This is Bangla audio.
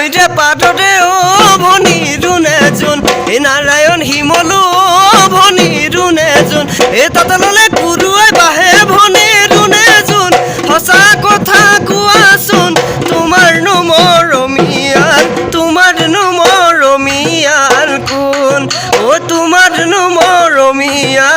নৈরে পাটরে ও ভনি রুনে জুন এ নারায়ণ হিমলু ভনি রুনে জুন এ তাতাললে কুরুয়ে বাহে ভনি রুনে জুন হসা কথা কুয়াছুন তোমার নু মরমিয়ার কোন ও তোমার নু মরমিয়ার